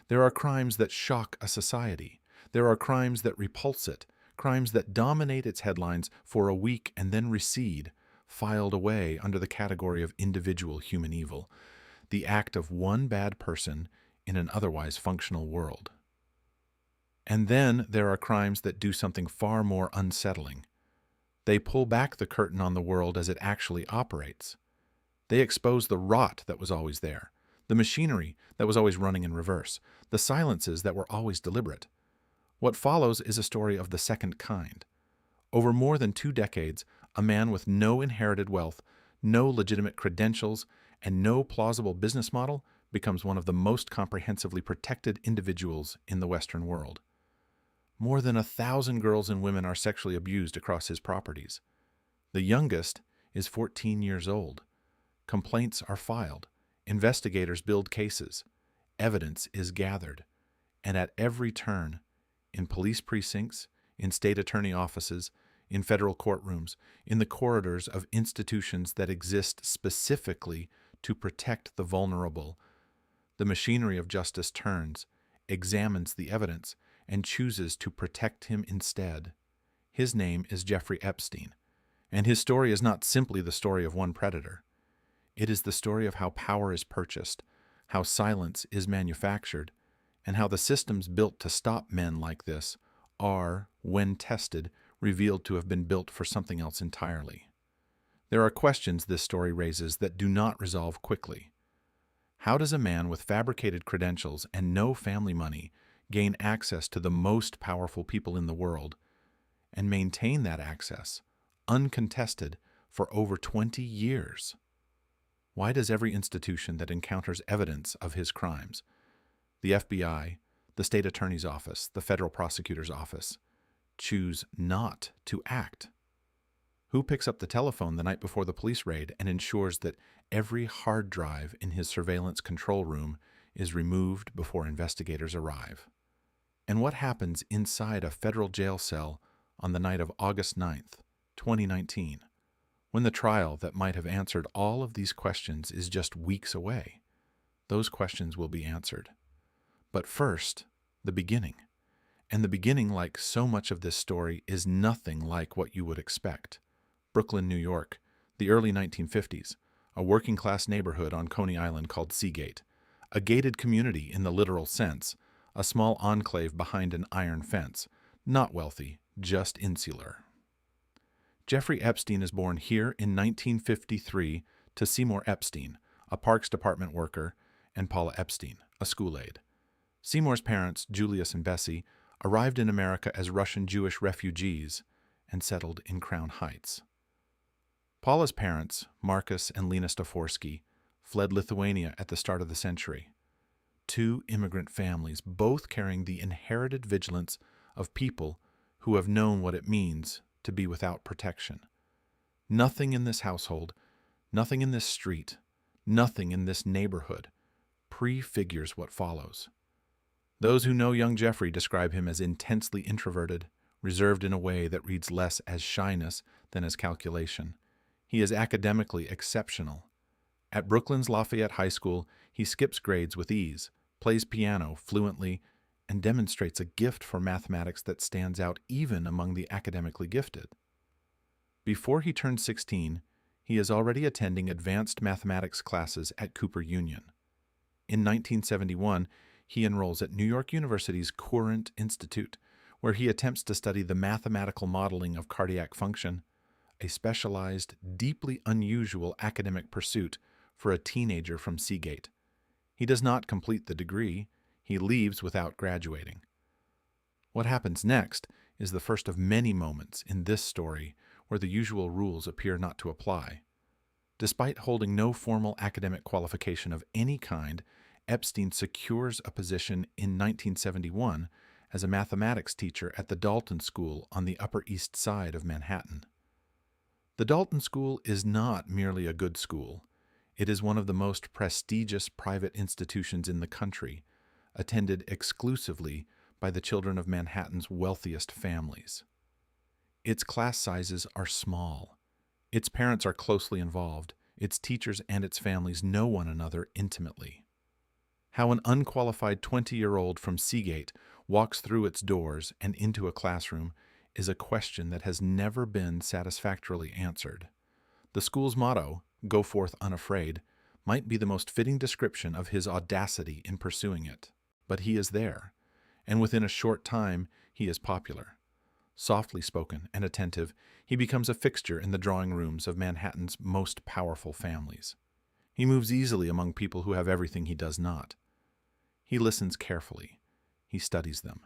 There are crimes that shock a society. There are crimes that repulse it, crimes that dominate its headlines for a week and then recede, filed away under the category of individual human evil, the act of one bad person in an otherwise functional world. And then there are crimes that do something far more unsettling. They pull back the curtain on the world as it actually operates. They expose the rot that was always there, the machinery that was always running in reverse, the silences that were always deliberate. What follows is a story of the second kind. Over more than 2 decades, a man with no inherited wealth, no legitimate credentials, and no plausible business model becomes one of the most comprehensively protected individuals in the Western world. More than 1,000 girls and women are sexually abused across his properties. The youngest is 14 years old. Complaints are filed. Investigators build cases. Evidence is gathered. And at every turn, in police precincts, in state attorney offices, in federal courtrooms, in the corridors of institutions that exist specifically to protect the vulnerable, the machinery of justice turns, examines the evidence, and chooses to protect him instead. His name is Jeffrey Epstein, and his story is not simply the story of one predator. It is the story of how power is purchased, how silence is manufactured, and how the systems built to stop men like this are, when tested, revealed to have been built for something else entirely. There are questions this story raises that do not resolve quickly. How does a man with fabricated credentials and no family money gain access to the most powerful people in the world and maintain that access, uncontested, for over 20 years? Why does every institution that encounters evidence of his crimes, the FBI, the state attorney's office, the federal prosecutor's office, choose not to act? Who picks up the telephone the night before the police raid and ensures that every hard drive in his surveillance control room is removed before investigators arrive? And what happens inside a federal jail cell on the night of August 9th, 2019, when the trial that might have answered all of these questions is just weeks away? Those questions will be answered. But first, the beginning. And the beginning, like so much of this story, is nothing like what you would expect. Brooklyn, New York, the early 1950s, a working-class neighborhood on Coney Island called Seagate, a gated community in the literal sense, a small enclave behind an iron fence, not wealthy, just insular. Jeffrey Epstein is born here in 1953 to Seymour Epstein, a Parks Department worker, and Paula Epstein, a school aide. Seymour's parents, Julius and Bessie, arrived in America as Russian Jewish refugees and settled in Crown Heights. Paula's parents, Marcus and Lena Staforsky, fled Lithuania at the start of the century. 2 immigrant families, both carrying the inherited vigilance of people who have known what it means to be without protection. Nothing in this household, nothing in this street, nothing in this neighborhood prefigures what follows. Those who know young Jeffrey describe him as intensely introverted, reserved in a way that reads less as shyness than as calculation. He is academically exceptional. At Brooklyn's Lafayette High School, he skips grades with ease, plays piano fluently, and demonstrates a gift for mathematics that stands out even among the academically gifted. Before he turns 16, he is already attending advanced mathematics classes at Cooper Union. In 1971, he enrolls at New York University's Courant Institute, where he attempts to study the mathematical modeling of cardiac function, a specialized, deeply unusual academic pursuit for a teenager from Seagate. He does not complete the degree. He leaves without graduating. What happens next is the first of many moments in this story where the usual rules appear not to apply. Despite holding no formal academic qualification of any kind, Epstein secures a position in 1971 as a mathematics teacher at the Dalton School on the Upper East Side of Manhattan. The Dalton School is not merely a good school. It is one of the most prestigious private institutions in the country, attended exclusively by the children of Manhattan's wealthiest families. Its class sizes are small. Its parents are closely involved. Its teachers and its families know one another intimately. How an unqualified 20-year-old from Seagate walks through its doors and into a classroom is a question that has never been satisfactorily answered. The school's motto, "Go forth unafraid," might be the most fitting description of his audacity in pursuing it. But he is there, and within a short time he is popular. Softly spoken and attentive, he becomes a fixture in the drawing rooms of Manhattan's most powerful families. He moves easily among people who have everything he does not. He listens carefully. He studies them.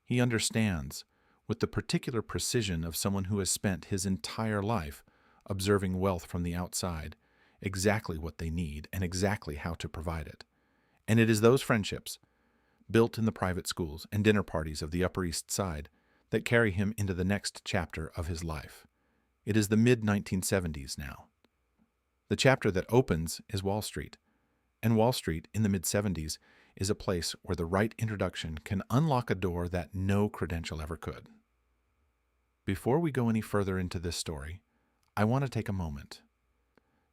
He understands, with the particular precision of someone who has spent his entire life observing wealth from the outside, exactly what they need and exactly how to provide it. And it is those friendships, built in the private schools and dinner parties of the Upper East Side, that carry him into the next chapter of his life. It is the mid-1970s now. The chapter that opens is Wall Street, and Wall Street in the mid-70s is a place where the right introduction can unlock a door that no credential ever could. Before we go any further into this story, I want to take a moment.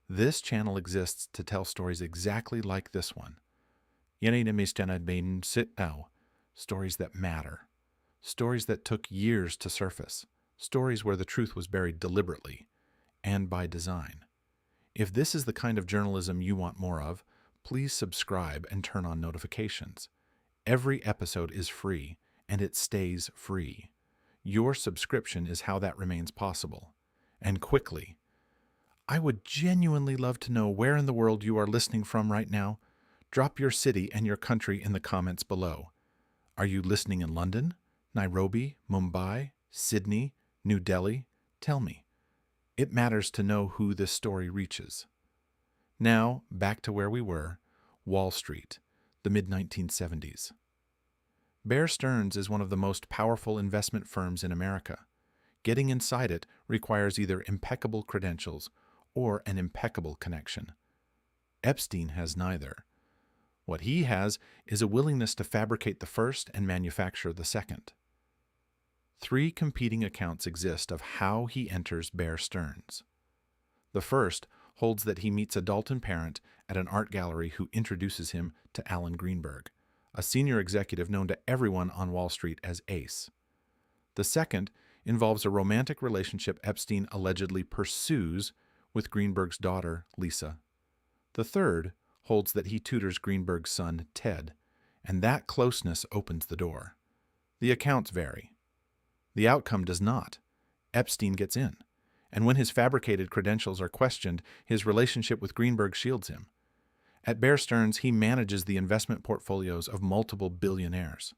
This channel exists to tell stories exactly like this one. Stories that matter. Stories that took years to surface. Stories where the truth was buried deliberately and by design. If this is the kind of journalism you want more of, please subscribe and turn on notifications. Every episode is free, and it stays free. Your subscription is how that remains possible. And quickly. I would genuinely love to know where in the world you are listening from right now. Drop your city and your country in the comments below. Are you listening in London, Nairobi, Mumbai, Sydney, New Delhi? Tell me. It matters to know who this story reaches. Now, back to where we were, Wall Street, the mid-1970s. Bear Stearns is one of the most powerful investment firms in America. Getting inside it requires either impeccable credentials or an impeccable connection. Epstein has neither. What he has is a willingness to fabricate the first and manufacture the second. 3 competing accounts exist of how he enters Bear Stearns. The first holds that he meets a Dalton parent at an art gallery who introduces him to Alan Greenberg, a senior executive known to everyone on Wall Street as Ace. The second involves a romantic relationship Epstein allegedly pursues with Greenberg's daughter, Lisa. The third holds that he tutors Greenberg's son, Ted, and that closeness opens the door. The accounts vary. The outcome does not. Epstein gets in, and when his fabricated credentials are questioned, his relationship with Greenberg shields him. At Bear Stearns, he manages the investment portfolios of multiple billionaires.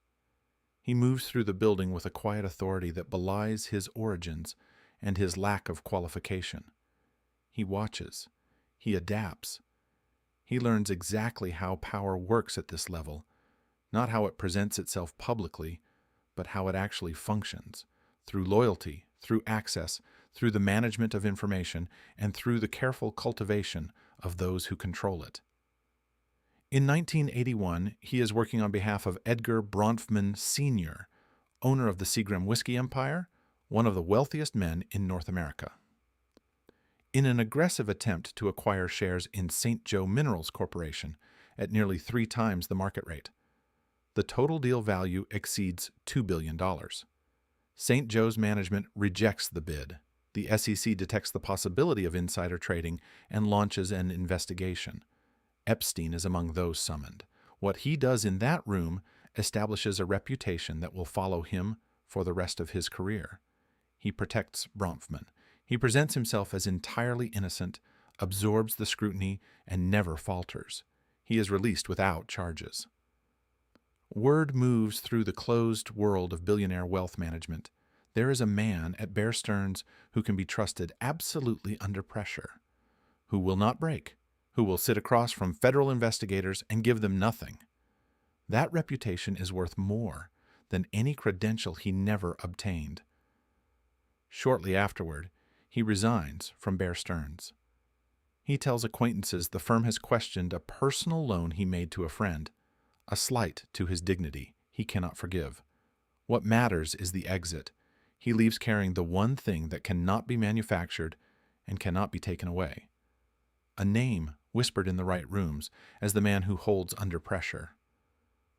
He moves through the building with a quiet authority that belies his origins and his lack of qualification. He watches. He adapts. He learns exactly how power works at this level, not how it presents itself publicly, but how it actually functions, through loyalty, through access, through the management of information, and through the careful cultivation of those who control it. In 1981, he is working on behalf of Edgar Bronfman Sr., owner of the Seagram whiskey empire, one of the wealthiest men in North America. In an aggressive attempt to acquire shares in St. Joe Minerals Corporation at nearly 3 times the market rate, the total deal value exceeds $2 billion. St. Joe's management rejects the bid. The SEC detects the possibility of insider trading and launches an investigation. Epstein is among those summoned. What he does in that room establishes a reputation that will follow him for the rest of his career. He protects Bronfman. He presents himself as entirely innocent, absorbs the scrutiny, and never falters. He is released without charges. Word moves through the closed world of billionaire wealth management. There is a man at Bear Stearns who can be trusted absolutely under pressure, who will not break, who will sit across from federal investigators and give them nothing. That reputation is worth more than any credential he never obtained. Shortly afterward, he resigns from Bear Stearns. He tells acquaintances the firm has questioned a personal loan he made to a friend, a slight to his dignity he cannot forgive. What matters is the exit. He leaves carrying the one thing that cannot be manufactured and cannot be taken away. A name whispered in the right rooms as the man who holds under pressure.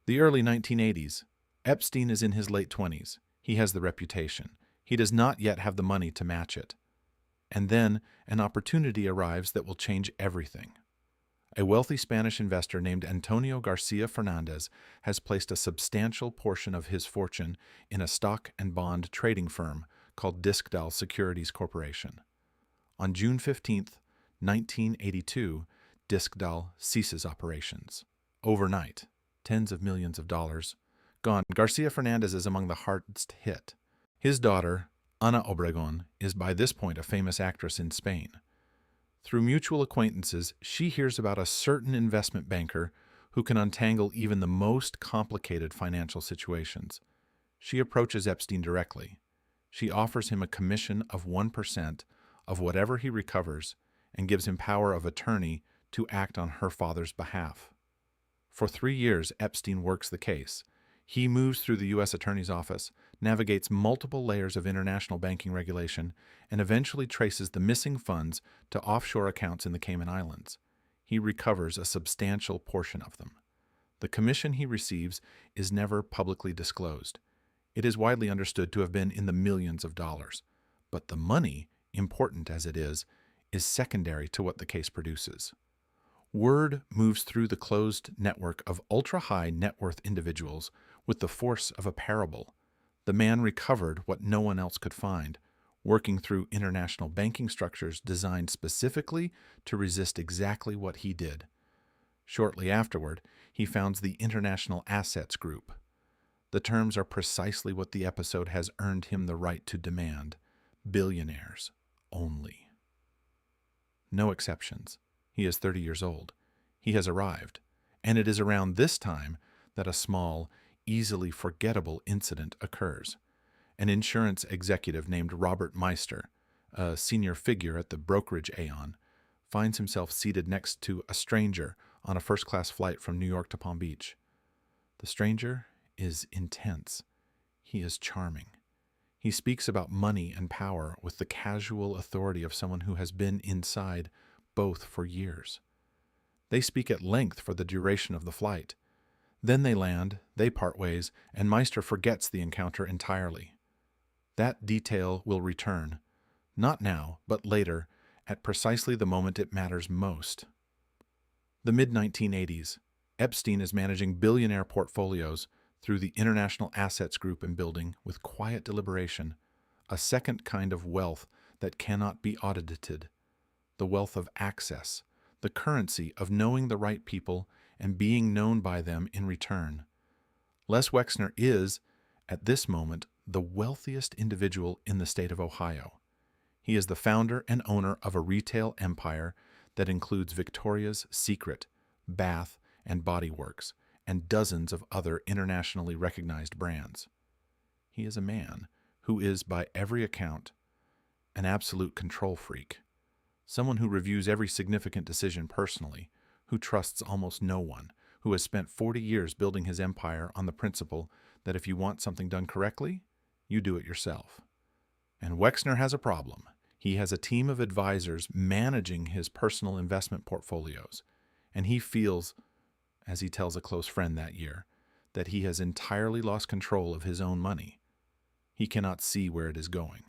The early 1980s. Epstein is in his late 20s. He has the reputation. He does not yet have the money to match it. And then an opportunity arrives that will change everything. A wealthy Spanish investor named Antonio Garcia Fernandez has placed a substantial portion of his fortune in a stock and bond trading firm called Discdal Securities Corporation. On June 15, 1982, Discdal ceases operations. Overnight, tens of millions of dollars gone. Garcia Fernandez is among the hardest hit. His daughter, Ana Obregón, is by this point a famous actress in Spain. Through mutual acquaintances, she hears about a certain investment banker who can untangle even the most complicated financial situations. She approaches Epstein directly. She offers him a commission of 1% of whatever he recovers and gives him power of attorney to act on her father's behalf. For 3 years, Epstein works the case. He moves through the U.S. Attorney's Office, navigates multiple layers of international banking regulation, and eventually traces the missing funds to offshore accounts in the Cayman Islands. He recovers a substantial portion of them. The commission he receives is never publicly disclosed. It is widely understood to have been in the millions of dollars. But the money, important as it is secondary to what the case produces. Word moves through the closed network of ultra-high net worth individuals with the force of a parable. The man recovered what no one else could find, working through international banking structures designed specifically to resist exactly what he did. Shortly afterward, he founds the International Assets Group. The terms are precisely what the episode has earned him the right to demand: billionaires only. No exceptions. He is 30 years old. He has arrived, and it is around this time that a small, easily forgettable incident occurs. An insurance executive named Robert Meister, a senior figure at the brokerage Aon, finds himself seated next to a stranger on a first-class flight from New York to Palm Beach. The stranger is intense. He is charming. He speaks about money and power with the casual authority of someone who has been inside both for years. They speak at length for the duration of the flight. Then they land, they part ways, and Meister forgets the encounter entirely. That detail will return, not now, but later, at precisely the moment it matters most. The mid-1980s. Epstein is managing billionaire portfolios through the International Assets Group and building, with quiet deliberation, a second kind of wealth that cannot be audited, the wealth of access, the currency of knowing the right people and being known by them in return. Les Wexner is, at this moment, the wealthiest individual in the state of Ohio. He is the founder and owner of a retail empire that includes Victoria's Secret, Bath, and Body Works, and dozens of other internationally recognized brands. He is a man who is, by every account, an absolute control freak, someone who reviews every significant decision personally, who trusts almost no one, who has spent 40 years building his empire on the principle that if you want something done correctly, you do it yourself. And Wexner has a problem. He has a team of advisors managing his personal investment portfolios, and he feels, as he tells a close friend that year, that he has entirely lost control of his own money. He cannot see where it is going.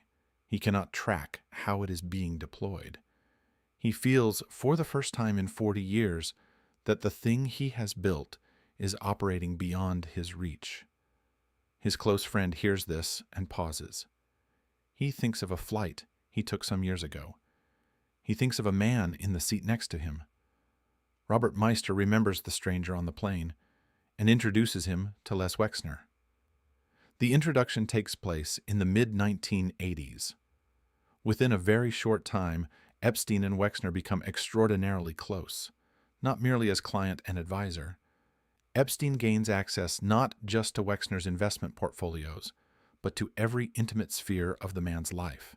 He cannot track how it is being deployed. He feels, for the first time in 40 years, that the thing he has built is operating beyond his reach. His close friend hears this and pauses. He thinks of a flight he took some years ago. He thinks of a man in the seat next to him. Robert Meister remembers the stranger on the plane and introduces him to Les Wexner. The introduction takes place in the mid-1980s. Within a very short time, Epstein and Wexner become extraordinarily close, not merely as client and advisor. Epstein gains access not just to Wexner's investment portfolios, but to every intimate sphere of the man's life.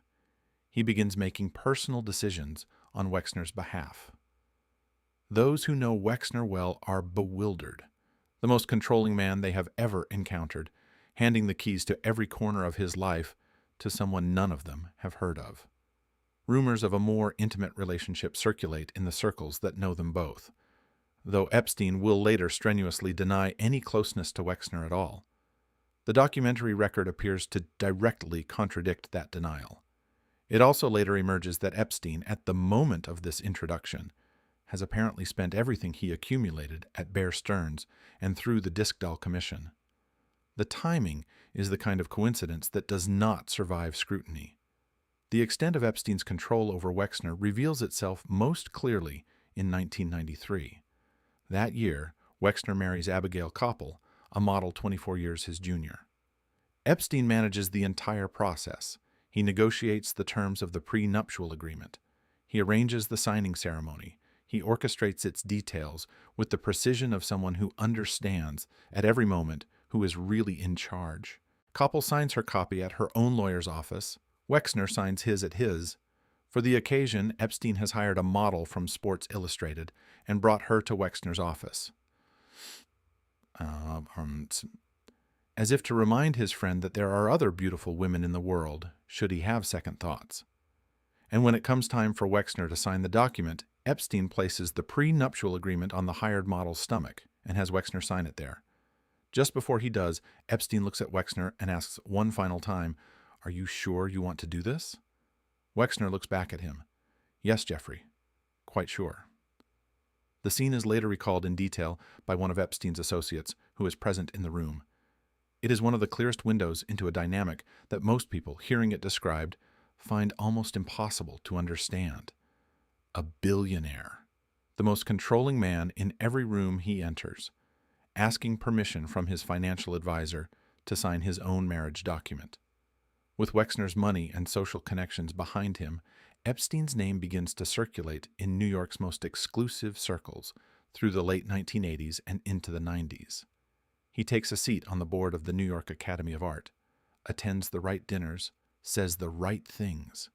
He begins making personal decisions on Wexner's behalf. Those who know Wexner well are bewildered. The most controlling man they have ever encountered, handing the keys to every corner of his life to someone none of them have heard of. Rumors of a more intimate relationship circulate in the circles that know them both. though Epstein will later strenuously deny any closeness to Wexner at all. The documentary record appears to directly contradict that denial. It also later emerges that Epstein, at the moment of this introduction, has apparently spent everything he accumulated at Bear Stearns and through the Dixdahl Commission. The timing is the kind of coincidence that does not survive scrutiny. The extent of Epstein's control over Wexner reveals itself most clearly in 1993. That year, Wexner marries Abigail Koppel, a model 24 years his junior. Epstein manages the entire process. He negotiates the terms of the prenuptial agreement. He arranges the signing ceremony. He orchestrates its details with the precision of someone who understands, at every moment, who is really in charge. Koppel signs her copy at her own lawyer's office. Wexner signs his at his. For the occasion, Epstein has hired a model from Sports Illustrated and brought her to Wexner's office, as if to remind his friend that there are other beautiful women in the world, should he have second thoughts. And when it comes time for Wexner to sign the document, Epstein places the prenuptial agreement on the hired model's stomach and has Wexner sign it there. Just before he does, Epstein looks at Wexner and asks one final time, "Are you sure you want to do this?" Wexner looks back at him. "Yes, Giuffre. Quite sure." The scene is later recalled in detail by one of Epstein's associates who is present in the room. It is one of the clearest windows into a dynamic that most people, hearing it described, find almost impossible to understand. A billionaire, the most controlling man in every room he enters, asking permission from his financial advisor to sign his own marriage document. With Wexner's money and social connections behind him, Epstein's name begins to circulate in New York's most exclusive circles through the late 1980s and into the 90s. He takes a seat on the board of the New York Academy of Art, attends the right dinners, says the right things.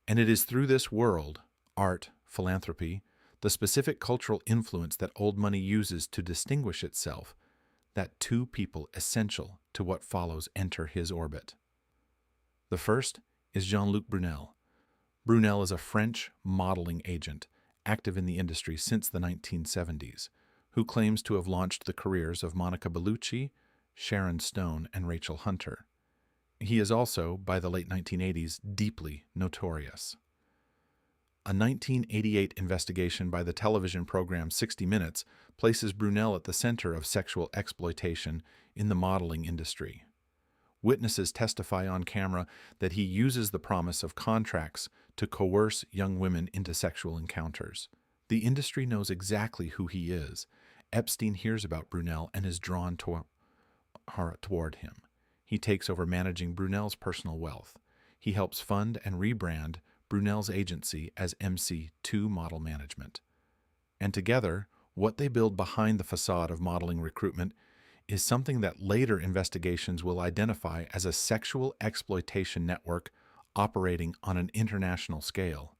And it is through this world, art, philanthropy, the specific cultural influence that old money uses to distinguish itself, that two people essential to what follows enter his orbit. The first is Jean-Luc Brunel. Brunel is a French modeling agent, active in the industry since the 1970s, who claims to have launched the careers of Monica Bellucci, Sharon Stone, and Rachel Hunter. He is also, by the late 1980s, deeply notorious. A 1988 investigation by the television program 60 Minutes places Brunel at the center of sexual exploitation in the modeling industry. Witnesses testify on camera that he uses the promise of contracts to coerce young women into sexual encounters. The industry knows exactly who he is. Epstein hears about Brunel and is drawn toward him. He takes over managing Brunel's personal wealth. He helps fund and rebrand Brunel's agency as MC2 Model Management. And together, what they build behind the facade of modeling recruitment is something that later investigations will identify as a sexual exploitation network operating on an international scale.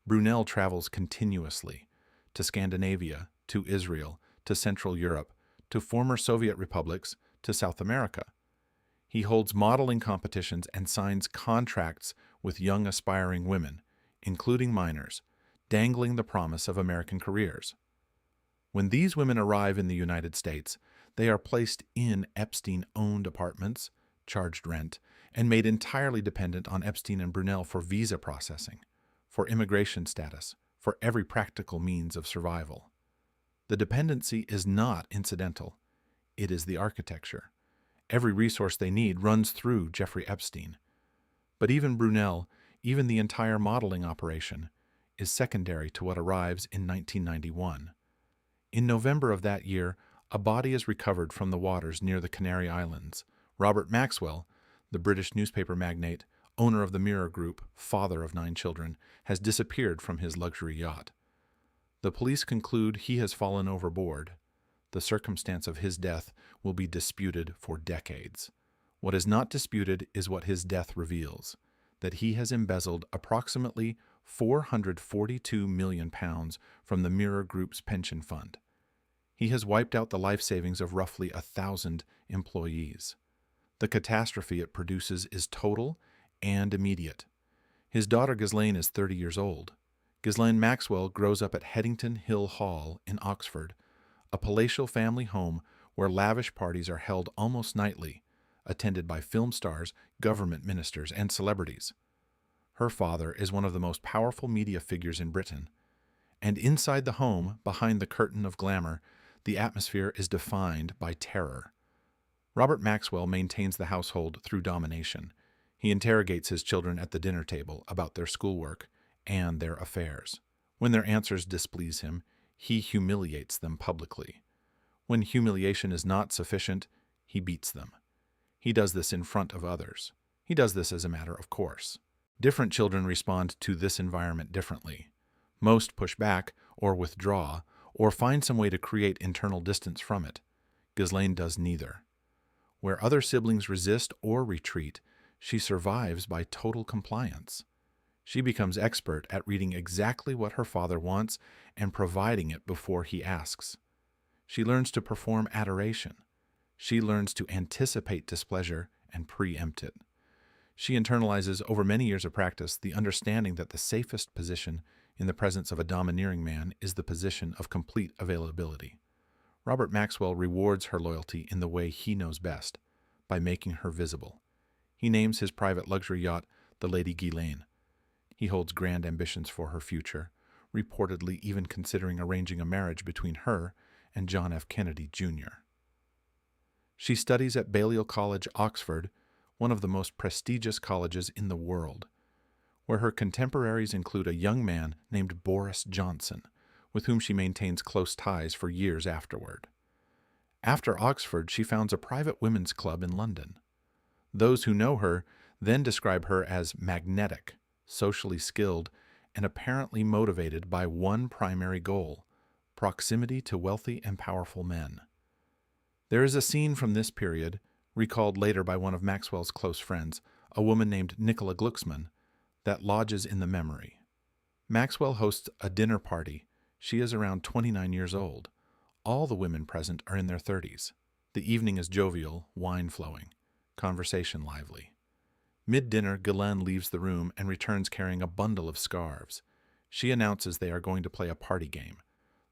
Brunel travels continuously to Scandinavia, to Israel, to Central Europe, to former Soviet republics, to South America. He holds modeling competitions and signs contracts with young aspiring women, including minors, dangling the promise of American careers. When these women arrive in the United States, they are placed in Epstein-owned apartments, charged rent, and made entirely dependent on Epstein and Brunel for visa processing, for immigration status, for every practical means of survival. The dependency is not incidental. It is the architecture. Every resource they need runs through Jeffrey Epstein. But even Brunel, even the entire modeling operation, is secondary to what arrives in 1991. In November of that year, a body is recovered from the waters near the Canary Islands. Robert Maxwell, the British newspaper magnate, owner of the Mirror Group, father of 9 children, has disappeared from his luxury yacht. The police conclude he has fallen overboard. The circumstance of his death will be disputed for decades. What is not disputed is what his death reveals, that he has embezzled approximately £442 million from the Mirror Group's pension fund. He has wiped out the life savings of roughly 1,000 employees. The catastrophe it produces is total and immediate. His daughter Ghislaine is 30 years old. Ghislaine Maxwell grows up at Headington Hill Hall in Oxford, a palatial family home where lavish parties are held almost nightly, attended by film stars, government ministers, and celebrities. Her father is one of the most powerful media figures in Britain, and inside the home, behind the curtain of glamour, the atmosphere is defined by terror. Robert Maxwell maintains the household through domination. He interrogates his children at the dinner table about their schoolwork and their affairs. When their answers displease him, he humiliates them publicly. When humiliation is not sufficient, he beats them. He does this in front of others. He does this as a matter of course. Different children respond to this environment differently. Most push back or withdraw or find some way to create internal distance from it. Ghislaine does neither. Where other siblings resist or retreat, she survives by total compliance. She becomes expert at reading exactly what her father wants and providing it before he asks. She learns to perform adoration. She learns to anticipate displeasure and preempt it. She internalizes over many years of practice the understanding that the safest position in the presence of a domineering man is the position of complete availability. Robert Maxwell rewards her loyalty in the way he knows best, by making her visible. He names his private luxury yacht the Lady Ghislaine. He holds grand ambitions for her future, reportedly even considering arranging a marriage between her and John F. Kennedy, Jr. She studies at Balliol College, Oxford, one of the most prestigious colleges in the world, where her contemporaries include a young man named Boris Johnson, with whom she maintains close ties for years afterward. After Oxford, she founds a private women's club in London. Those who know her then describe her as magnetic, socially skilled, and apparently motivated by one primary goal: proximity to wealthy and powerful men. There is a scene from this period, recalled later by one of Maxwell's close friends, a woman named Nicola Glucksmann, that lodges in the memory. Maxwell hosts a dinner party. She is around 29 years old. All the women present are in their 30s. The evening is jovial, wine flowing, conversation lively. Mid-dinner, Ghislaine leaves the room and returns carrying a bundle of scarves. She announces they are going to play a party game.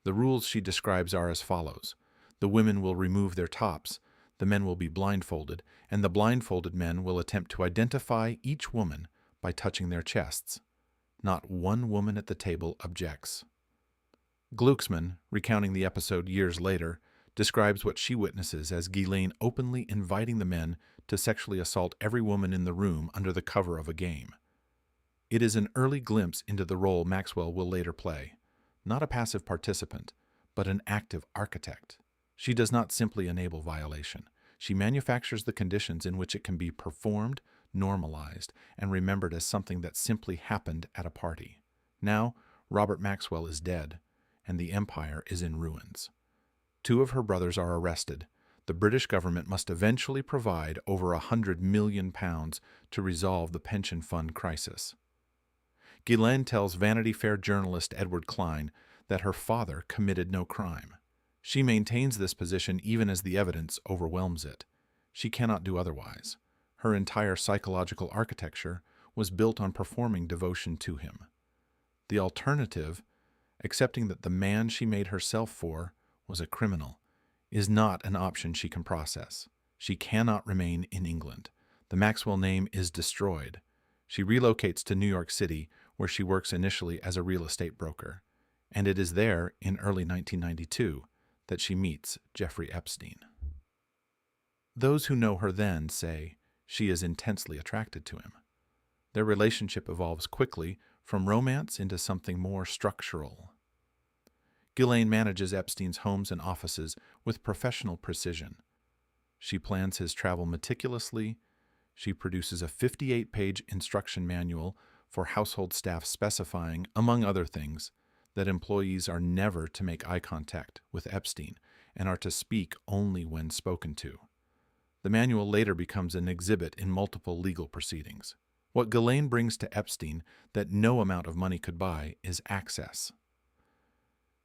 The rules she describes are as follows. The women will remove their tops, the men will be blindfolded, and the blindfolded men will attempt to identify each woman by touching their chests. Not one woman at the table objects. Glucksmann, recounting the episode years later, describes what she witnesses as Ghislaine openly inviting the men to sexually assault every woman in the room under the cover of a game. It is an early glimpse into the role Maxwell will later play, not a passive participant, but an active architect. She does not simply enable violation. She manufactures the conditions in which it can be performed, normalized, and remembered as something that simply happened at a party. Now, Robert Maxwell is dead, and the empire is in ruins. 2 of her brothers are arrested. The British government must eventually provide over £100 million to resolve the pension fund crisis. Ghislaine tells Vanity Fair journalist Edward Klein that her father committed no crime. She maintains this position even as the evidence overwhelms it. She cannot do otherwise. Her entire psychological architecture was built on performing devotion to him. The alternative, accepting that the man she made herself for was a criminal, is not an option she can process. She cannot remain in England. The Maxwell name is destroyed. She relocates to New York City, where she works initially as a real estate broker. And it is there, in early 1992, that she meets Jeffrey Epstein. Those who know her then say she is intensely attracted to him. Their relationship evolves quickly from romance into something more structural. Ghislaine manages Epstein's homes and offices with professional precision. She plans his travel meticulously. She produces a 58-page instruction manual for household staff specifying, among other things, that employees are never to make eye contact with Epstein and are to speak only when spoken to. The manual later becomes an exhibit in multiple legal proceedings. What Ghislaine brings to Epstein that no amount of money could buy is access.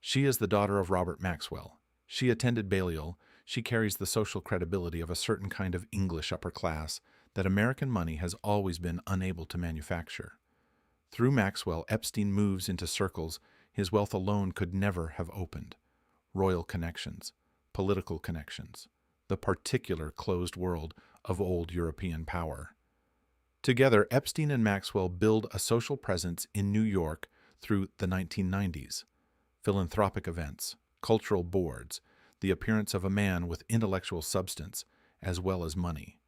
She is the daughter of Robert Maxwell. She attended Balliol. She carries the social credibility of a certain kind of English upper class that American money has always been unable to manufacture. Through Maxwell, Epstein moves into circles his wealth alone could never have opened. Royal connections, political connections, the particular closed world of old European power. Together, Epstein and Maxwell build a social presence in New York through the 1990s. Philanthropic events, cultural boards, the appearance of a man with intellectual substance as well as money.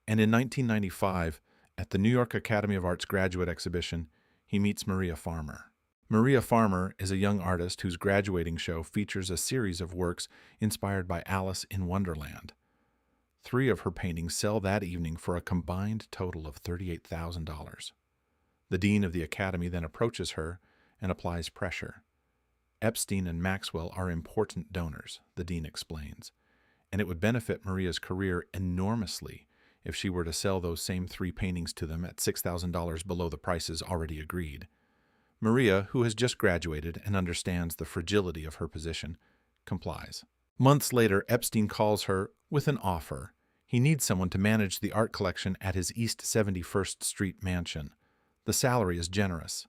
And in 1995, at the New York Academy of Arts graduate exhibition, he meets Maria Farmer. Maria Farmer is a young artist whose graduating show features a series of works inspired by Alice in Wonderland. 3 of her paintings sell that evening for a combined total of $38,000. The dean of the Academy then approaches her and applies pressure. Epstein and Maxwell are important donors, the dean explains, and it would benefit Maria's career enormously if she were to sell those same 3 paintings to them at $6,000 below the prices already agreed. Maria, who has just graduated and understands the fragility of her position, complies. Months later, Epstein calls her with an offer. He needs someone to manage the art collection at his East 71st Street mansion. The salary is generous.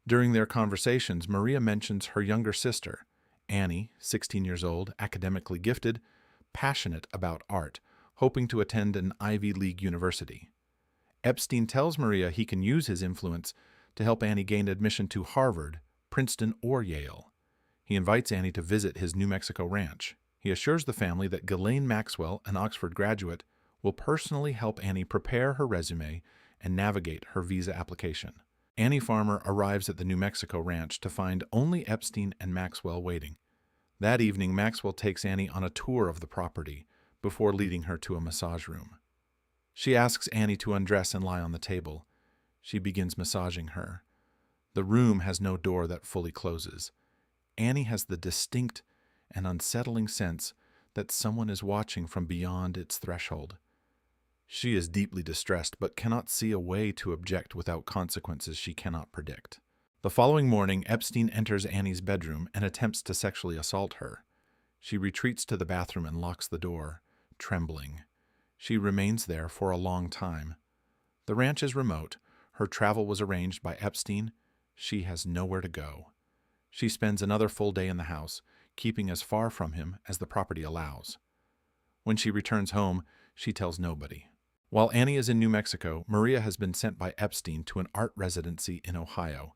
During their conversations, Maria mentions her younger sister, Annie, 16 years old, academically gifted, passionate about art, hoping to attend an Ivy League university. Epstein tells Maria he can use his influence to help Annie gain admission to Harvard, Princeton, or Yale. He invites Annie to visit his New Mexico ranch. He assures the family that Ghislaine Maxwell, an Oxford graduate, will personally help Annie prepare her resume and navigate her visa application. Annie Farmer arrives at the New Mexico ranch to find only Epstein and Maxwell waiting. That evening, Maxwell takes Annie on a tour of the property before leading her to a massage room. She asks Annie to undress and lie on the table. She begins massaging her. The room has no door that fully closes. Annie has the distinct and unsettling sense that someone is watching from beyond its threshold. She is deeply distressed but cannot see a way to object without consequences she cannot predict. The following morning, Epstein enters Annie's bedroom and attempts to sexually assault her. She retreats to the bathroom and locks the door, trembling. She remains there for a long time. The ranch is remote. Her travel was arranged by Epstein. She has nowhere to go. She spends another full day in the house, keeping as far from him as the property allows. When she returns home, she tells nobody. While Annie is in New Mexico, Maria has been sent by Epstein to an art residency in Ohio,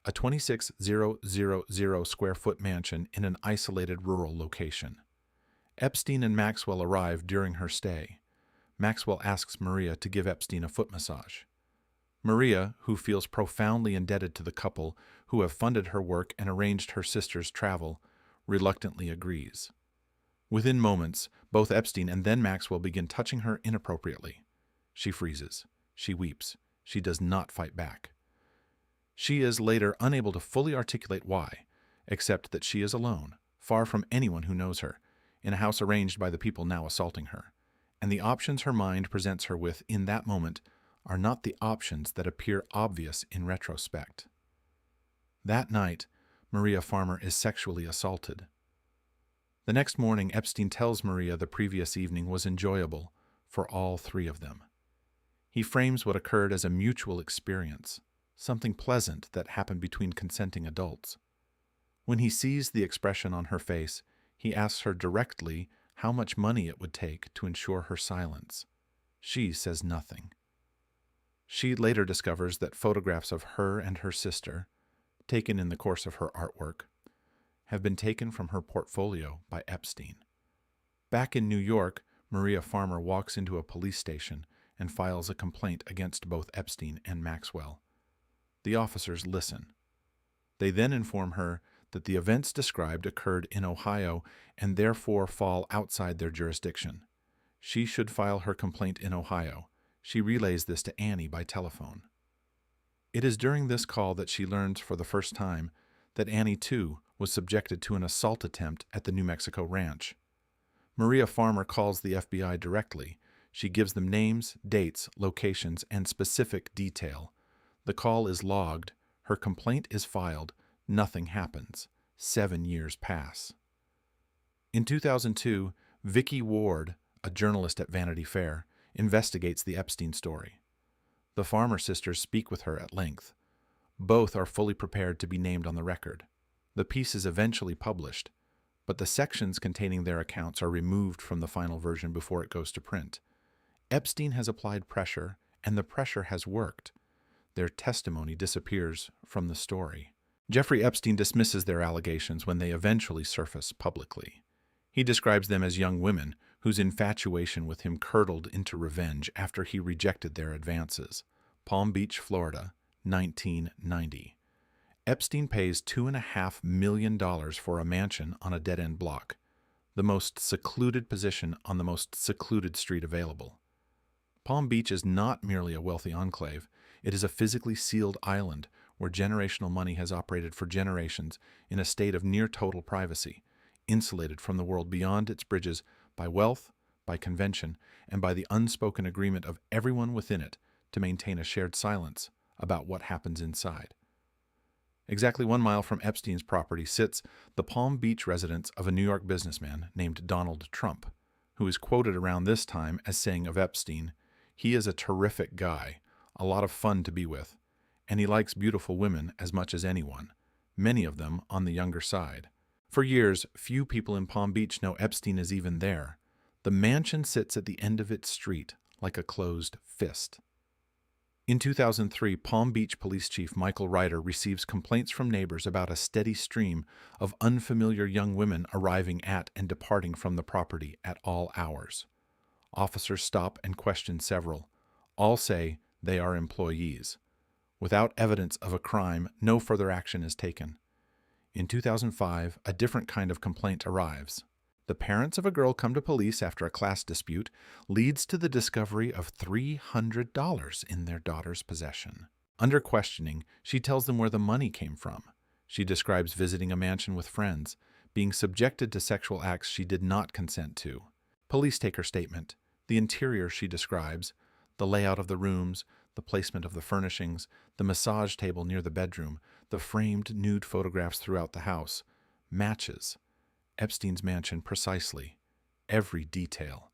a 26,000 square foot mansion in an isolated rural location. Epstein and Maxwell arrive during her stay. Maxwell asks Maria to give Epstein a foot massage. Maria, who feels profoundly indebted to the couple who have funded her work and arranged her sister's travel, reluctantly agrees. Within moments, both Epstein and then Maxwell begin touching her inappropriately. She freezes. She weeps. She does not fight back. She is later unable to fully articulate why, except that she is alone, far from anyone who knows her, in a house arranged by the people now assaulting her, and the options her mind presents her with in that moment are not the options that appear obvious in retrospect. That night, Maria Farmer is sexually assaulted. The next morning, Epstein tells Maria the previous evening was enjoyable for all 3 of them. He frames what occurred as a mutual experience, something pleasant that happened between consenting adults. When he sees the expression on her face, he asks her directly how much money it would take to ensure her silence. She says nothing. She later discovers that photographs of her and her sister, taken in the course of her artwork, have been taken from her portfolio by Epstein. Back in New York, Maria Farmer walks into a police station and files a complaint against both Epstein and Maxwell. The officers listen. They then inform her that the events described occurred in Ohio and therefore fall outside their jurisdiction. She should file her complaint in Ohio. She relays this to Annie by telephone. It is during this call that she learns for the first time that Annie, too, was subjected to an assault attempt at the New Mexico ranch. Maria Farmer calls the FBI directly. She gives them names, dates, locations, and specific detail. The call is logged. Her complaint is filed. Nothing happens. 7 years pass. In 2002, Vicki Ward, a journalist at Vanity Fair, investigates the Epstein story. The Farmer sisters speak with her at length. Both are fully prepared to be named on the record. The piece is eventually published, but the sections containing their accounts are removed from the final version before it goes to print. Epstein has applied pressure, and the pressure has worked. Their testimony disappears from the story. Jeffrey Epstein dismisses their allegations when they eventually surface publicly. He describes them as young women whose infatuation with him curdled into revenge after he rejected their advances. Palm Beach, Florida, 1990. Epstein pays $2.5 million for a mansion on a dead-end block, the most secluded position on the most secluded street available. Palm Beach is not merely a wealthy enclave, it is a physically sealed island where generational money has operated for generations in a state of near-total privacy, insulated from the world beyond its bridges by wealth, by convention, and by the unspoken agreement of everyone within it to maintain a shared silence about what happens inside. Exactly 1 mile from Epstein's property sits the Palm Beach residence of a New York businessman named Donald Trump, who is quoted around this time as saying of Epstein, "He is a terrific guy, a lot of fun to be with, and he likes beautiful women as much as anyone, many of them on the younger side." For years, few people in Palm Beach know Epstein is even there. The mansion sits at the end of its street, like a closed fist. In 2003, Palm Beach Police Chief Michael Ryder receives complaints from neighbors about a steady stream of unfamiliar young women arriving at and departing from the property at all hours. Officers stop and question several. All say they are employees. Without evidence of a crime, no further action is taken. In 2005, a different kind of complaint arrives. The parents of a girl come to police after a class dispute leads to the discovery of $300 in their daughter's possession. Under questioning, she tells them where the money came from. She describes visiting a mansion with friends, being subjected to sexual acts she did not consent to. Police take her statement. The interior she describes, the layout of the rooms, the placement of the furnishings, the massage table near the bedroom, the framed nude photographs throughout the house, matches Epstein's mansion precisely, every detail.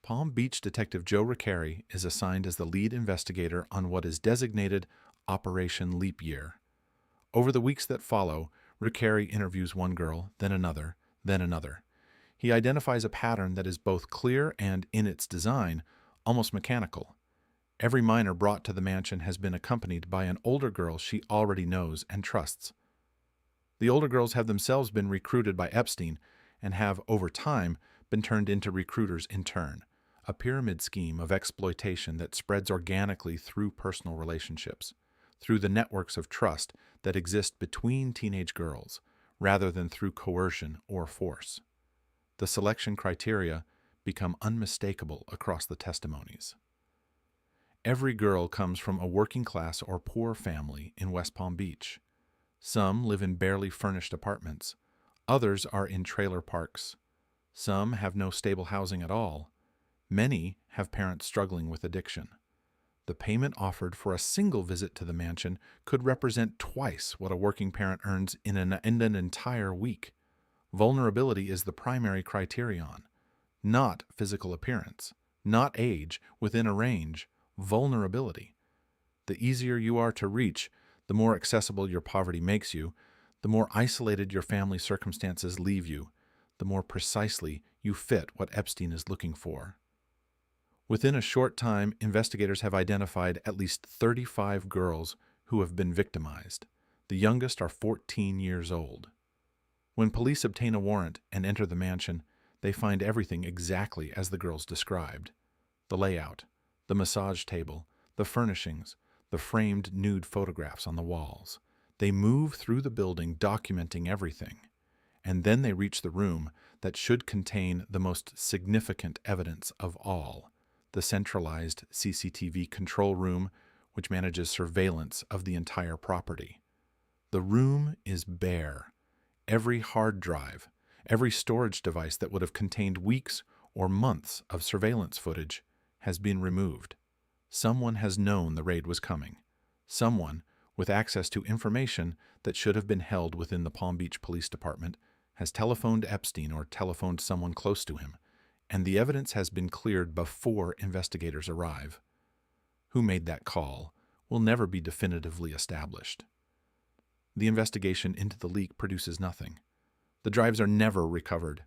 Palm Beach Detective Joe Recarey is assigned as the lead investigator on what is designated Operation Leap Year. Over the weeks that follow, Recarey interviews one girl, then another, then another. He identifies a pattern that is both clear and, in its design, almost mechanical. Every minor brought to the mansion has been accompanied by an older girl she already knows and trusts. The older girls have themselves been recruited by Epstein and have, over time, been turned into recruiters in turn, a pyramid scheme of exploitation that spreads organically through personal relationships, through the networks of trust that exist between teenage girls, rather than through coercion or force. The selection criteria become unmistakable across the testimonies. Every girl comes from a working class or poor family in West Palm Beach. Some live in barely furnished apartments. Others are in trailer parks. Some have no stable housing at all. Many have parents struggling with addiction. The payment offered for a single visit to the mansion could represent twice what a working parent earns in an entire week. Vulnerability is the primary criterion, not physical appearance, not age, within a range, vulnerability. The easier you are to reach, the more accessible your poverty makes you, the more isolated your family circumstances leave you, the more precisely you fit what Epstein is looking for. Within a short time, investigators have identified at least 35 girls who have been victimized. The youngest are 14 years old. When police obtain a warrant and enter the mansion, they find everything exactly as the girls described. The layout, the massage table, the furnishings, the framed nude photographs on the walls. They move through the building documenting everything, and then they reach the room that should contain the most significant evidence of all, the centralized CCTV control room, which manages surveillance of the entire property. The room is bare. Every hard drive, every storage device that would have contained weeks or months of surveillance footage has been removed. Someone has known the raid was coming. Someone, with access to information that should have been held within the Palm Beach Police Department, has telephoned Epstein or telephoned someone close to him, and the evidence has been cleared before investigators arrive. Who made that call will never be definitively established. The investigation into the leak produces nothing. The drives are never recovered.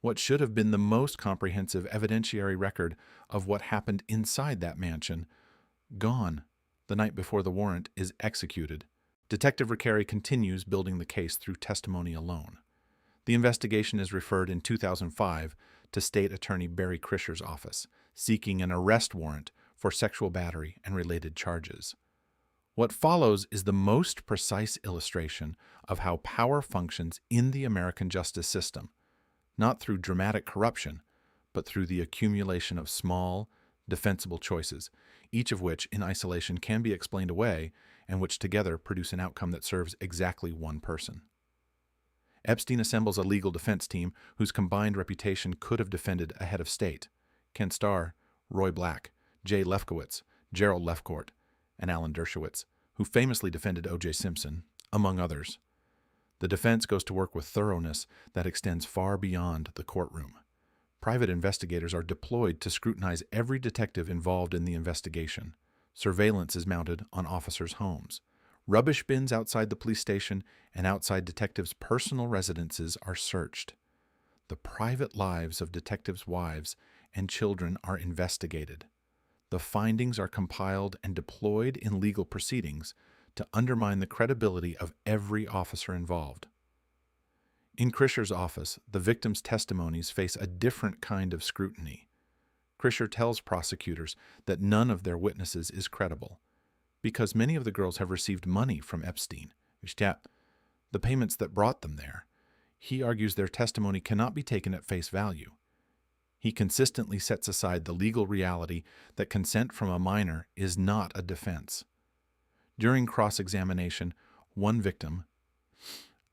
What should have been the most comprehensive evidentiary record of what happened inside that mansion, gone the night before the warrant is executed. Detective Recarey continues building the case through testimony alone. The investigation is referred in 2005 to State Attorney Barry Krischer's office, seeking an arrest warrant for sexual battery and related charges. What follows is the most precise illustration of how power functions in the American justice system, not through dramatic corruption, but through the accumulation of small, defensible choices, each of which in isolation can be explained away and which together produce an outcome that serves exactly one person. Epstein assembles a legal defense team whose combined reputation could have defended a head of state: Ken Starr, Roy Black, Jay Lefkowitz, Gerald Lefcourt, and Alan Dershowitz, who famously defended O.J. Simpson, among others. The defense goes to work with thoroughness that extends far beyond the courtroom. Private investigators are deployed to scrutinize every detective involved in the investigation. Surveillance is mounted on officers' homes. Rubbish bins outside the police station and outside detectives' personal residences are searched. The private lives of detectives' wives and children are investigated. The findings are compiled and deployed in legal proceedings to undermine the credibility of every officer involved. In Krischer's office, the victims' testimonies face a different kind of scrutiny. Krischer tells prosecutors that none of their witnesses is credible, because many of the girls have received money from Epstein, the payments that brought them there. He argues their testimony cannot be taken at face value. He consistently sets aside the legal reality that consent from a minor is not a defense. During cross-examination, one victim,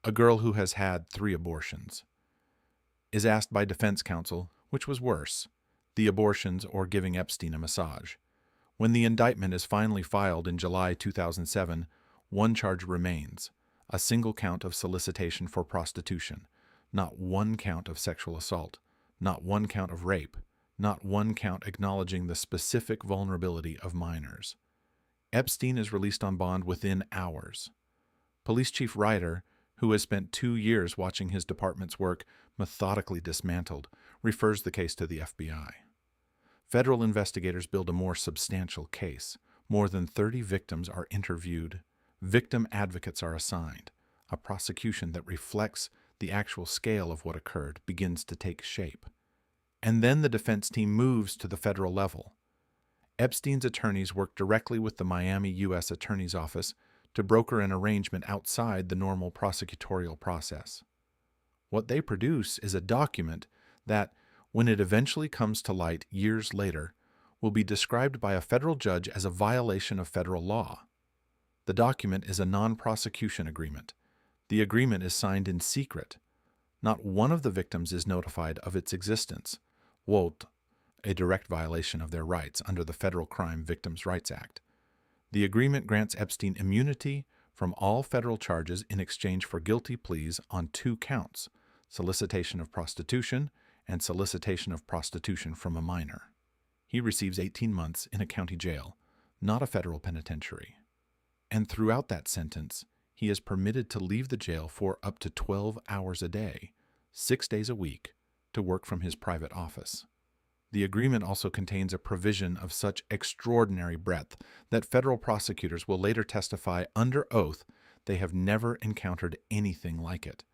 a girl who has had 3 abortions, is asked by defense counsel which was worse, the abortions or giving Epstein a massage. When the indictment is finally filed in July 2007, one charge remains: a single count of solicitation for prostitution, not one count of sexual assault, not one count of rape, not one count acknowledging the specific vulnerability of minors. Epstein is released on bond within hours. Police Chief Ryder, who has spent 2 years watching his department's work methodically dismantled, refers the case to the FBI. Federal investigators build a more substantial case. More than 30 victims are interviewed. Victim advocates are assigned. A prosecution that reflects the actual scale of what occurred begins to take shape. And then the defense team moves to the federal level. Epstein's attorneys work directly with the Miami U.S. Attorney's Office to broker an arrangement outside the normal prosecutorial process. What they produce is a document that, when it eventually comes to light years later, will be described by a federal judge as a violation of federal law. The document is a Non-Prosecution Agreement. The agreement is signed in secret. Not one of the victims is notified of its existence. A direct violation of their rights under the Federal Crime Victims' Rights Act. The agreement grants Epstein immunity from all federal charges in exchange for guilty pleas on 2 counts: solicitation of prostitution and solicitation of prostitution from a minor. He receives 18 months in a county jail, not a federal penitentiary. And throughout that sentence, he is permitted to leave the jail for up to 12 hours a day, 6 days a week, to work from his private office. The agreement also contains a provision of such extraordinary breadth that federal prosecutors will later testify under oath they have never encountered anything like it.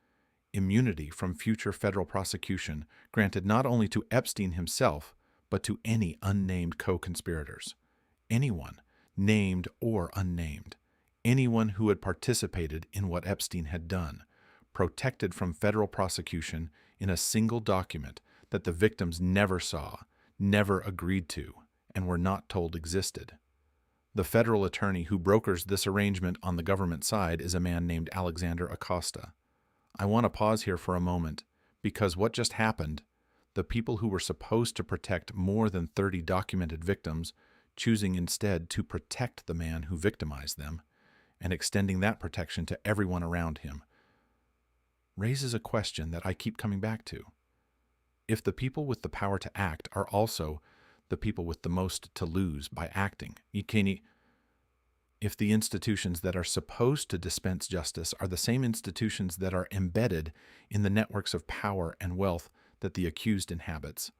Immunity from future federal prosecution granted not only to Epstein himself, but to any unnamed co-conspirators. Anyone, named or unnamed. Anyone who had participated in what Epstein had done, protected from federal prosecution in a single document that the victims never saw, never agreed to, and were not told existed. The federal attorney who brokers this arrangement on the government side is a man named Alexander Acosta. I want to pause here for a moment, because what just happened, the people who were supposed to protect more than 30 documented victims, choosing instead to protect the man who victimized them, and extending that protection to everyone around him, raises a question that I keep coming back to. If the people with the power to act are also the people with the most to lose by acting, if the institutions that are supposed to dispense justice are the same institutions that are embedded in the networks of power and wealth that the accused inhabits?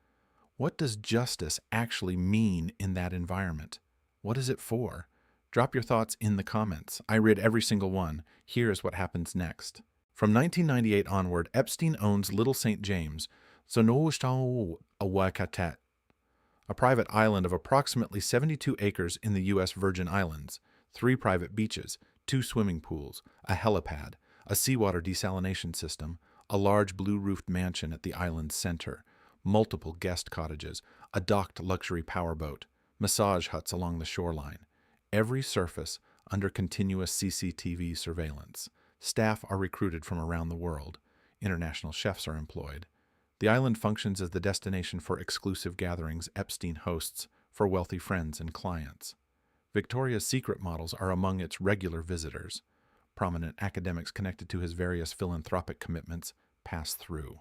What does justice actually mean in that environment? What is it for? Drop your thoughts in the comments. I read every single one. Here is what happens next. From 1998 onward, Epstein owns Little St. James, a private island of approximately 72 acres in the U.S. Virgin Islands, 3 private beaches, 2 swimming pools, a helipad, a seawater desalination system, a large blue-roofed mansion at the island's center, multiple guest cottages, a docked luxury powerboat, massage huts along the shoreline, every surface under continuous CCTV surveillance. Staff are recruited from around the world. International chefs are employed. The island functions as the destination for exclusive gatherings Epstein hosts for wealthy friends and clients. Victoria's Secret models are among its regular visitors. Prominent academics connected to his various philanthropic commitments pass through.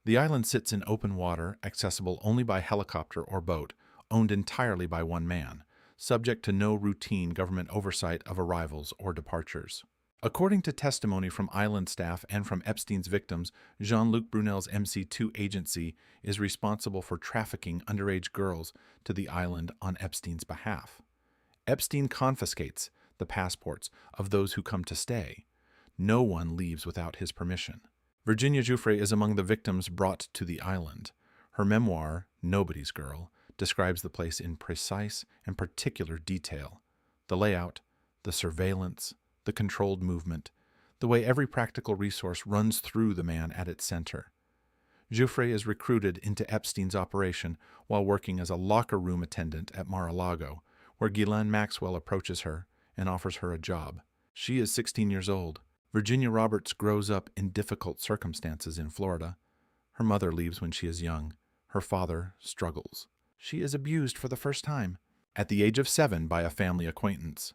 The island sits in open water, accessible only by helicopter or boat, owned entirely by one man, subject to no routine government oversight of arrivals or departures. According to testimony from island staff and from Epstein's victims, Jean-Luc Brunel's MC2 agency is responsible for trafficking underage girls to the island on Epstein's behalf. Epstein confiscates the passports of those who come to stay. No one leaves without his permission. Virginia Giuffre is among the victims brought to the island. Her memoir, Nobody's Girl, describes the place in precise and particular detail. The layout, the surveillance, the controlled movement, the way every practical resource runs through the man at its center. Giuffre is recruited into Epstein's operation while working as a locker room attendant at Mar-a-Lago, where Ghislaine Maxwell approaches her and offers her a job. She is 16 years old. Virginia Roberts grows up in difficult circumstances in Florida. Her mother leaves when she is young. Her father struggles. She is abused for the first time, at the age of 7 by a family acquaintance.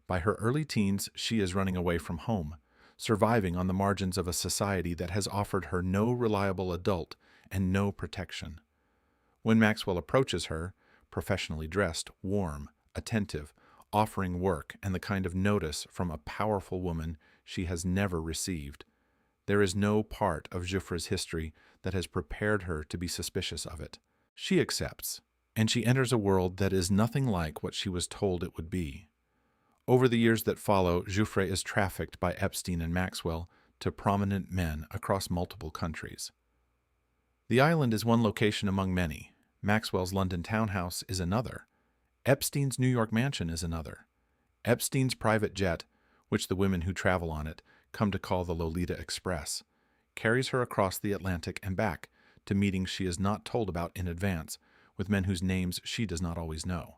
By her early teens, she is running away from home, surviving on the margins of a society that has offered her no reliable adult and no protection. When Maxwell approaches her, professionally dressed, warm, attentive, offering work and the kind of notice from a powerful woman she has never received, there is no part of Giuffre's history that has prepared her to be suspicious of it. She accepts, and she enters a world that is nothing like what she was told it would be. Over the years that follow, Giuffre is trafficked by Epstein and Maxwell to prominent men across multiple countries. The island is one location among many. Maxwell's London townhouse is another. Epstein's New York mansion is another. Epstein's private jet, which the women who travel on it come to call the Lolita Express, carries her across the Atlantic and back to meetings she is not told about in advance with men whose names she does not always know.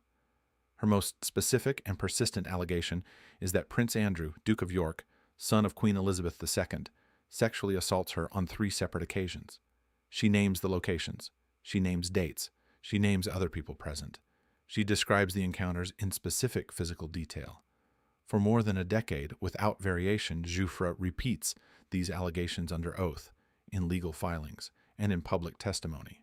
Her most specific and persistent allegation is that Prince Andrew, Duke of York, son of Queen Elizabeth II, sexually assaults her on 3 separate occasions. She names the locations. She names dates. She names other people present. She describes the encounters in specific physical detail. For more than a decade, without variation, Giuffre repeats these allegations under oath, in legal filings, and in public testimony.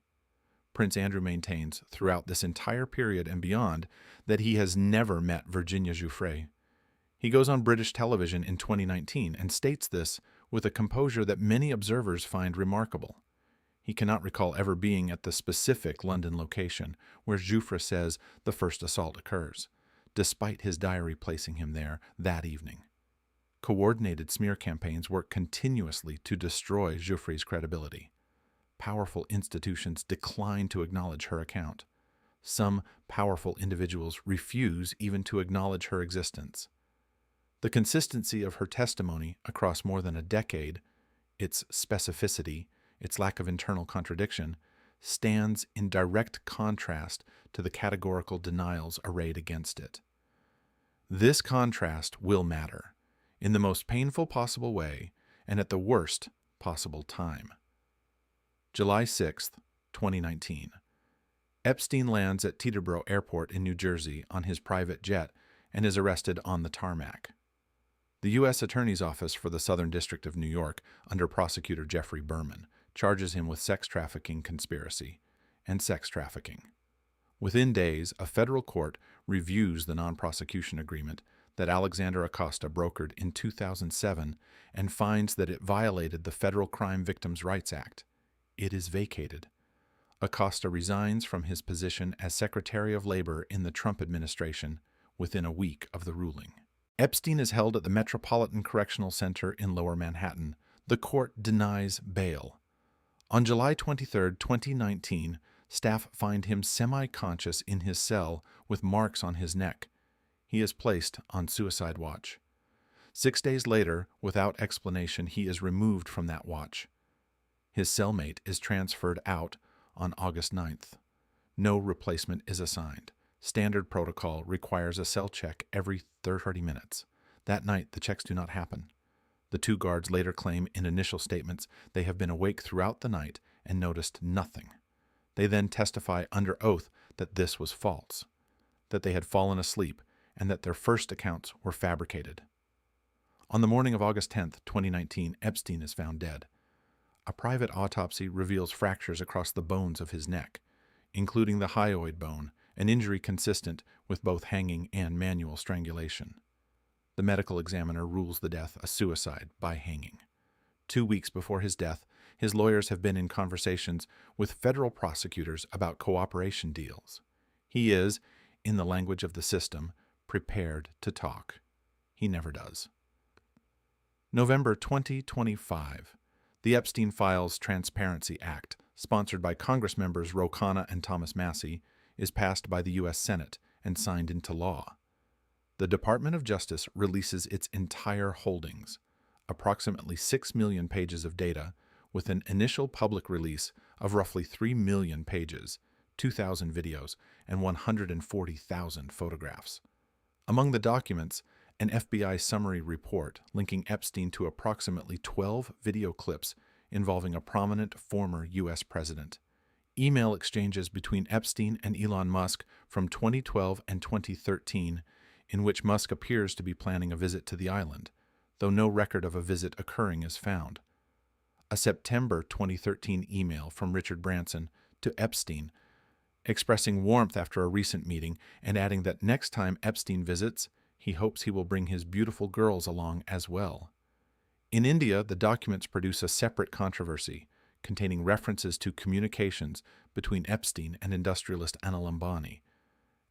Prince Andrew maintains throughout this entire period and beyond that he has never met Virginia Giuffre. He goes on British television in 2019 and states this with a composure that many observers find remarkable. He cannot recall ever being at the specific London location where Giuffre says the first assault occurs, despite his diary placing him there that evening. Coordinated smear campaigns work continuously to destroy Giuffre's credibility. Powerful institutions decline to acknowledge her account. Some powerful individuals refuse even to acknowledge her existence. The consistency of her testimony across more than a decade, its specificity, its lack of internal contradiction, stands in direct contrast to the categorical denials arrayed against it. This contrast will matter, in the most painful possible way and at the worst possible time. July 6, 2019. Epstein lands at Teterboro Airport in New Jersey on his private jet and is arrested on the tarmac. The U.S. Attorney's Office for the Southern District of New York, under Prosecutor Jeffrey Berman, charges him with sex trafficking conspiracy and sex trafficking. Within days, a federal court reviews the non-prosecution agreement that Alexander Acosta brokered in 2007 and finds that it violated the Federal Crime Victims' Rights Act. It is vacated. Acosta resigns from his position as Secretary of Labor in the Trump administration within a week of the ruling. Epstein is held at the Metropolitan Correctional Center in Lower Manhattan. The court denies bail. On July 23, 2019, staff find him semi-conscious in his cell with marks on his neck. He is placed on suicide watch. 6 days later, without explanation, he is removed from that watch. His cellmate is transferred out on August 9th. No replacement is assigned. Standard protocol requires a cell check every 30 minutes. That night, the checks do not happen. The two guards later claim in initial statements they have been awake throughout the night and noticed nothing. They then testify under oath that this was false, that they had fallen asleep, and that their first accounts were fabricated. On the morning of August 10, 2019, Epstein is found dead. A private autopsy reveals fractures across the bones of his neck, including the hyoid bone, an injury consistent with both hanging and manual strangulation. The medical examiner rules the death a suicide by hanging. 2 weeks before his death, his lawyers have been in conversations with federal prosecutors about cooperation deals. He is, in the language of the system, prepared to talk. He never does. November 2025. The Epstein Files Transparency Act, sponsored by Congress members Ro Khanna and Thomas Massie, is passed by the U.S. Senate and signed into law. The Department of Justice releases its entire holdings, approximately 6 million pages of data, with an initial public release of roughly 3 million pages, 2,000 videos, and 140,000 photographs. Among the documents, an FBI summary report linking Epstein to approximately 12 video clips involving a prominent former U.S. president. Email exchanges between Epstein and Elon Musk from 2012 and 2013, in which Musk appears to be planning a visit to the island, though no record of a visit occurring is found. A September 2013 email from Richard Branson to Epstein, expressing warmth after a recent meeting and adding that next time Epstein visits, he hopes he will bring his beautiful girls along as well. In India, the documents produce a separate controversy, containing references to communications between Epstein and industrialist Anil Ambani,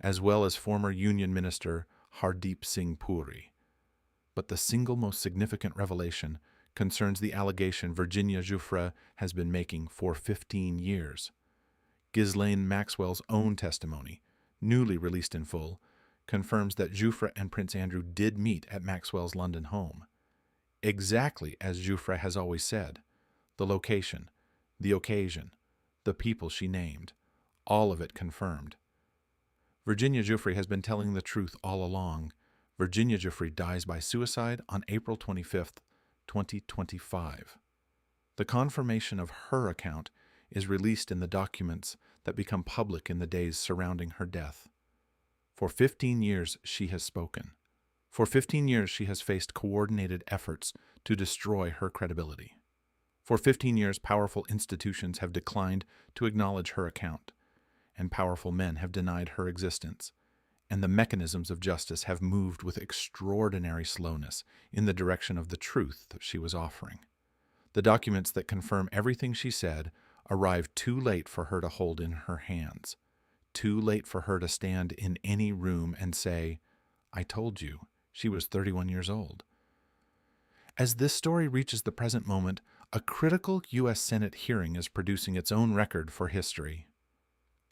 as well as former Union Minister Hardeep Singh Puri. But the single most significant revelation concerns the allegation Virginia Giuffre has been making for 15 years. Ghislaine Maxwell's own testimony, newly released in full, confirms that Giuffre and Prince Andrew did meet at Maxwell's London home. Exactly as Giuffre has always said, the location, the occasion, the people she named, all of it confirmed. Virginia Giuffre has been telling the truth all along. Virginia Giuffre dies by suicide on April 25, 2025. The confirmation of her account is released in the documents that become public in the days surrounding her death. For 15 years she has spoken. For 15 years she has faced coordinated efforts to destroy her credibility. For 15 years powerful institutions have declined to acknowledge her account, and powerful men have denied her existence, and the mechanisms of justice have moved with extraordinary slowness in the direction of the truth that she was offering. The documents that confirm everything she said arrived too late for her to hold in her hands, too late for her to stand in any room and say, "I told you, she was 31 years old." As this story reaches the present moment, a critical U.S. Senate hearing is producing its own record for history.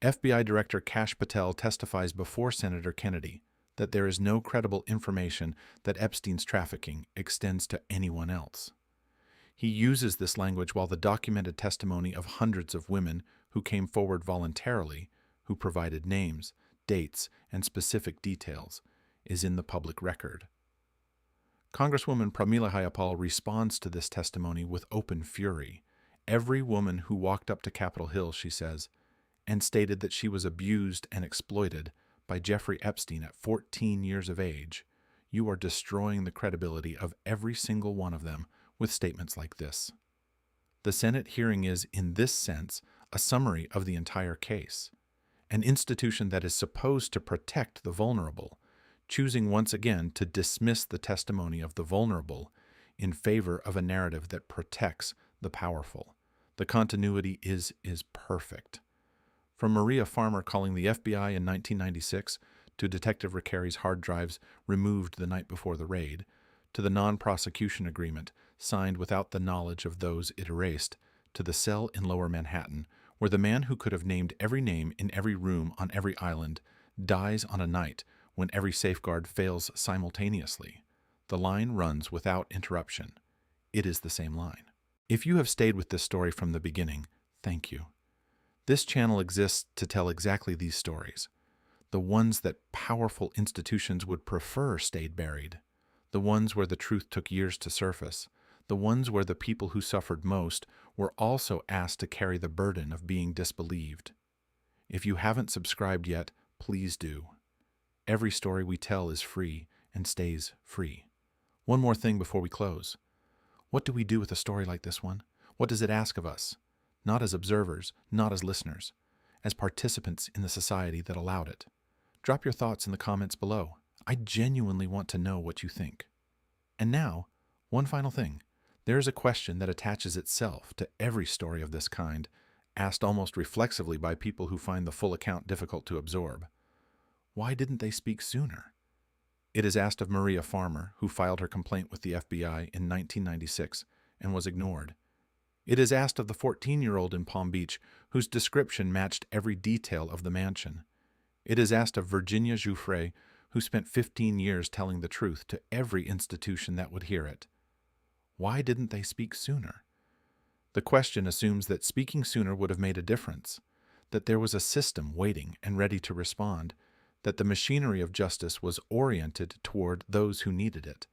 FBI Director Kash Patel testifies before Senator Kennedy that there is no credible information that Epstein's trafficking extends to anyone else. He uses this language while the documented testimony of hundreds of women who came forward voluntarily, who provided names, dates, and specific details, is in the public record. Congresswoman Pramila Jayapal responds to this testimony with open fury. Every woman who walked up to Capitol Hill, she says, and stated that she was abused and exploited by Jeffrey Epstein at 14 years of age, you are destroying the credibility of every single one of them with statements like this. The Senate hearing is, in this sense, a summary of the entire case. an institution that is supposed to protect the vulnerable, choosing once again to dismiss the testimony of the vulnerable in favor of a narrative that protects the powerful. The continuity is perfect. From Maria Farmer calling the FBI in 1996 to Detective Recarey's hard drives removed the night before the raid, to the Non-Prosecution Agreement signed without the knowledge of those it erased, to the cell in Lower Manhattan, where the man who could have named every name in every room on every island dies on a night when every safeguard fails simultaneously. The line runs without interruption. It is the same line. If you have stayed with this story from the beginning, thank you. This channel exists to tell exactly these stories, the ones that powerful institutions would prefer stayed buried, the ones where the truth took years to surface, the ones where the people who suffered most were also asked to carry the burden of being disbelieved. If you haven't subscribed yet, please do. Every story we tell is free and stays free. One more thing before we close. What do we do with a story like this one? What does it ask of us? Not as observers, not as listeners, as participants in the society that allowed it. Drop your thoughts in the comments below. I genuinely want to know what you think. And now, one final thing. There is a question that attaches itself to every story of this kind, asked almost reflexively by people who find the full account difficult to absorb. Why didn't they speak sooner? It is asked of Maria Farmer, who filed her complaint with the FBI in 1996 and was ignored. It is asked of the 14-year-old in Palm Beach, whose description matched every detail of the mansion. It is asked of Virginia Giuffre, who spent 15 years telling the truth to every institution that would hear it. Why didn't they speak sooner? The question assumes that speaking sooner would have made a difference, that there was a system waiting and ready to respond, that the machinery of justice was oriented toward those who needed it.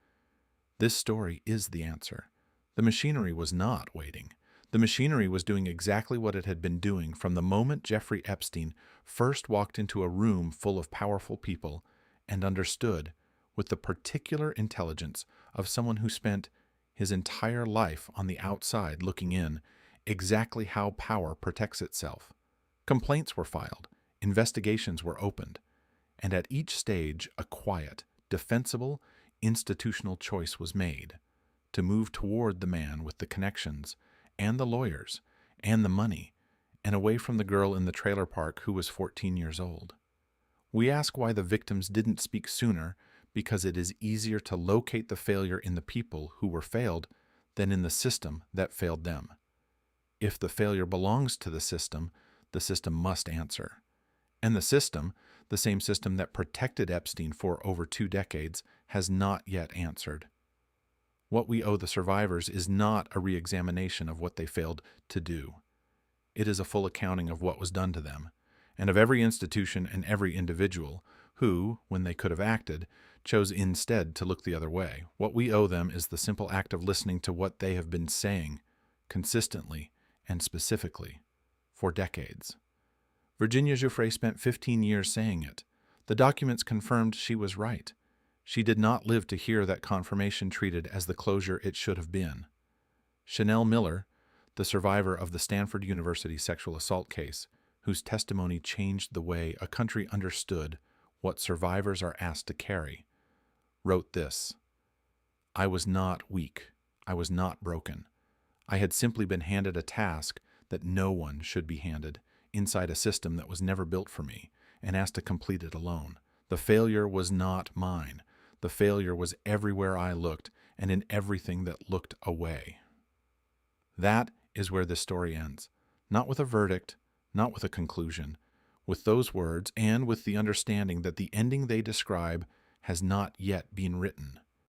This story is the answer. The machinery was not waiting. The machinery was doing exactly what it had been doing from the moment Jeffrey Epstein first walked into a room full of powerful people and understood, with the particular intelligence of someone who spent his entire life on the outside looking in, exactly how power protects itself. Complaints were filed, investigations were opened, and at each stage a quiet, defensible, institutional choice was made to move toward the man with the connections and the lawyers and the money, and away from the girl in the trailer park who was 14 years old. We ask why the victims didn't speak sooner because it is easier to locate the failure in the people who were failed than in the system that failed them. If the failure belongs to the system must answer. And the system, the same system that protected Epstein for over 2 decades, has not yet answered. What we owe the survivors is not a re-examination of what they failed to do. It is a full accounting of what was done to them, and of every institution and every individual who, when they could have acted, chose instead to look the other way. What we owe them is the simple act of listening to what they have been saying, consistently and specifically, for decades. Virginia Giuffre spent 15 years saying it. The documents confirmed she was right. She did not live to hear that confirmation treated as the closure it should have been. Chanel Miller, the survivor of the Stanford University sexual assault case, whose testimony changed the way a country understood what survivors are asked to carry, wrote this: "I was not weak. I was not broken. I had simply been handed a task that no one should be handed, inside a system that was never built for me, and asked to complete it alone. The failure was not mine. The failure was everywhere I looked, and in everything that looked away." That is where this story ends. Not with a verdict, not with a conclusion. With those words, and with the understanding that the ending they describe has not yet been written.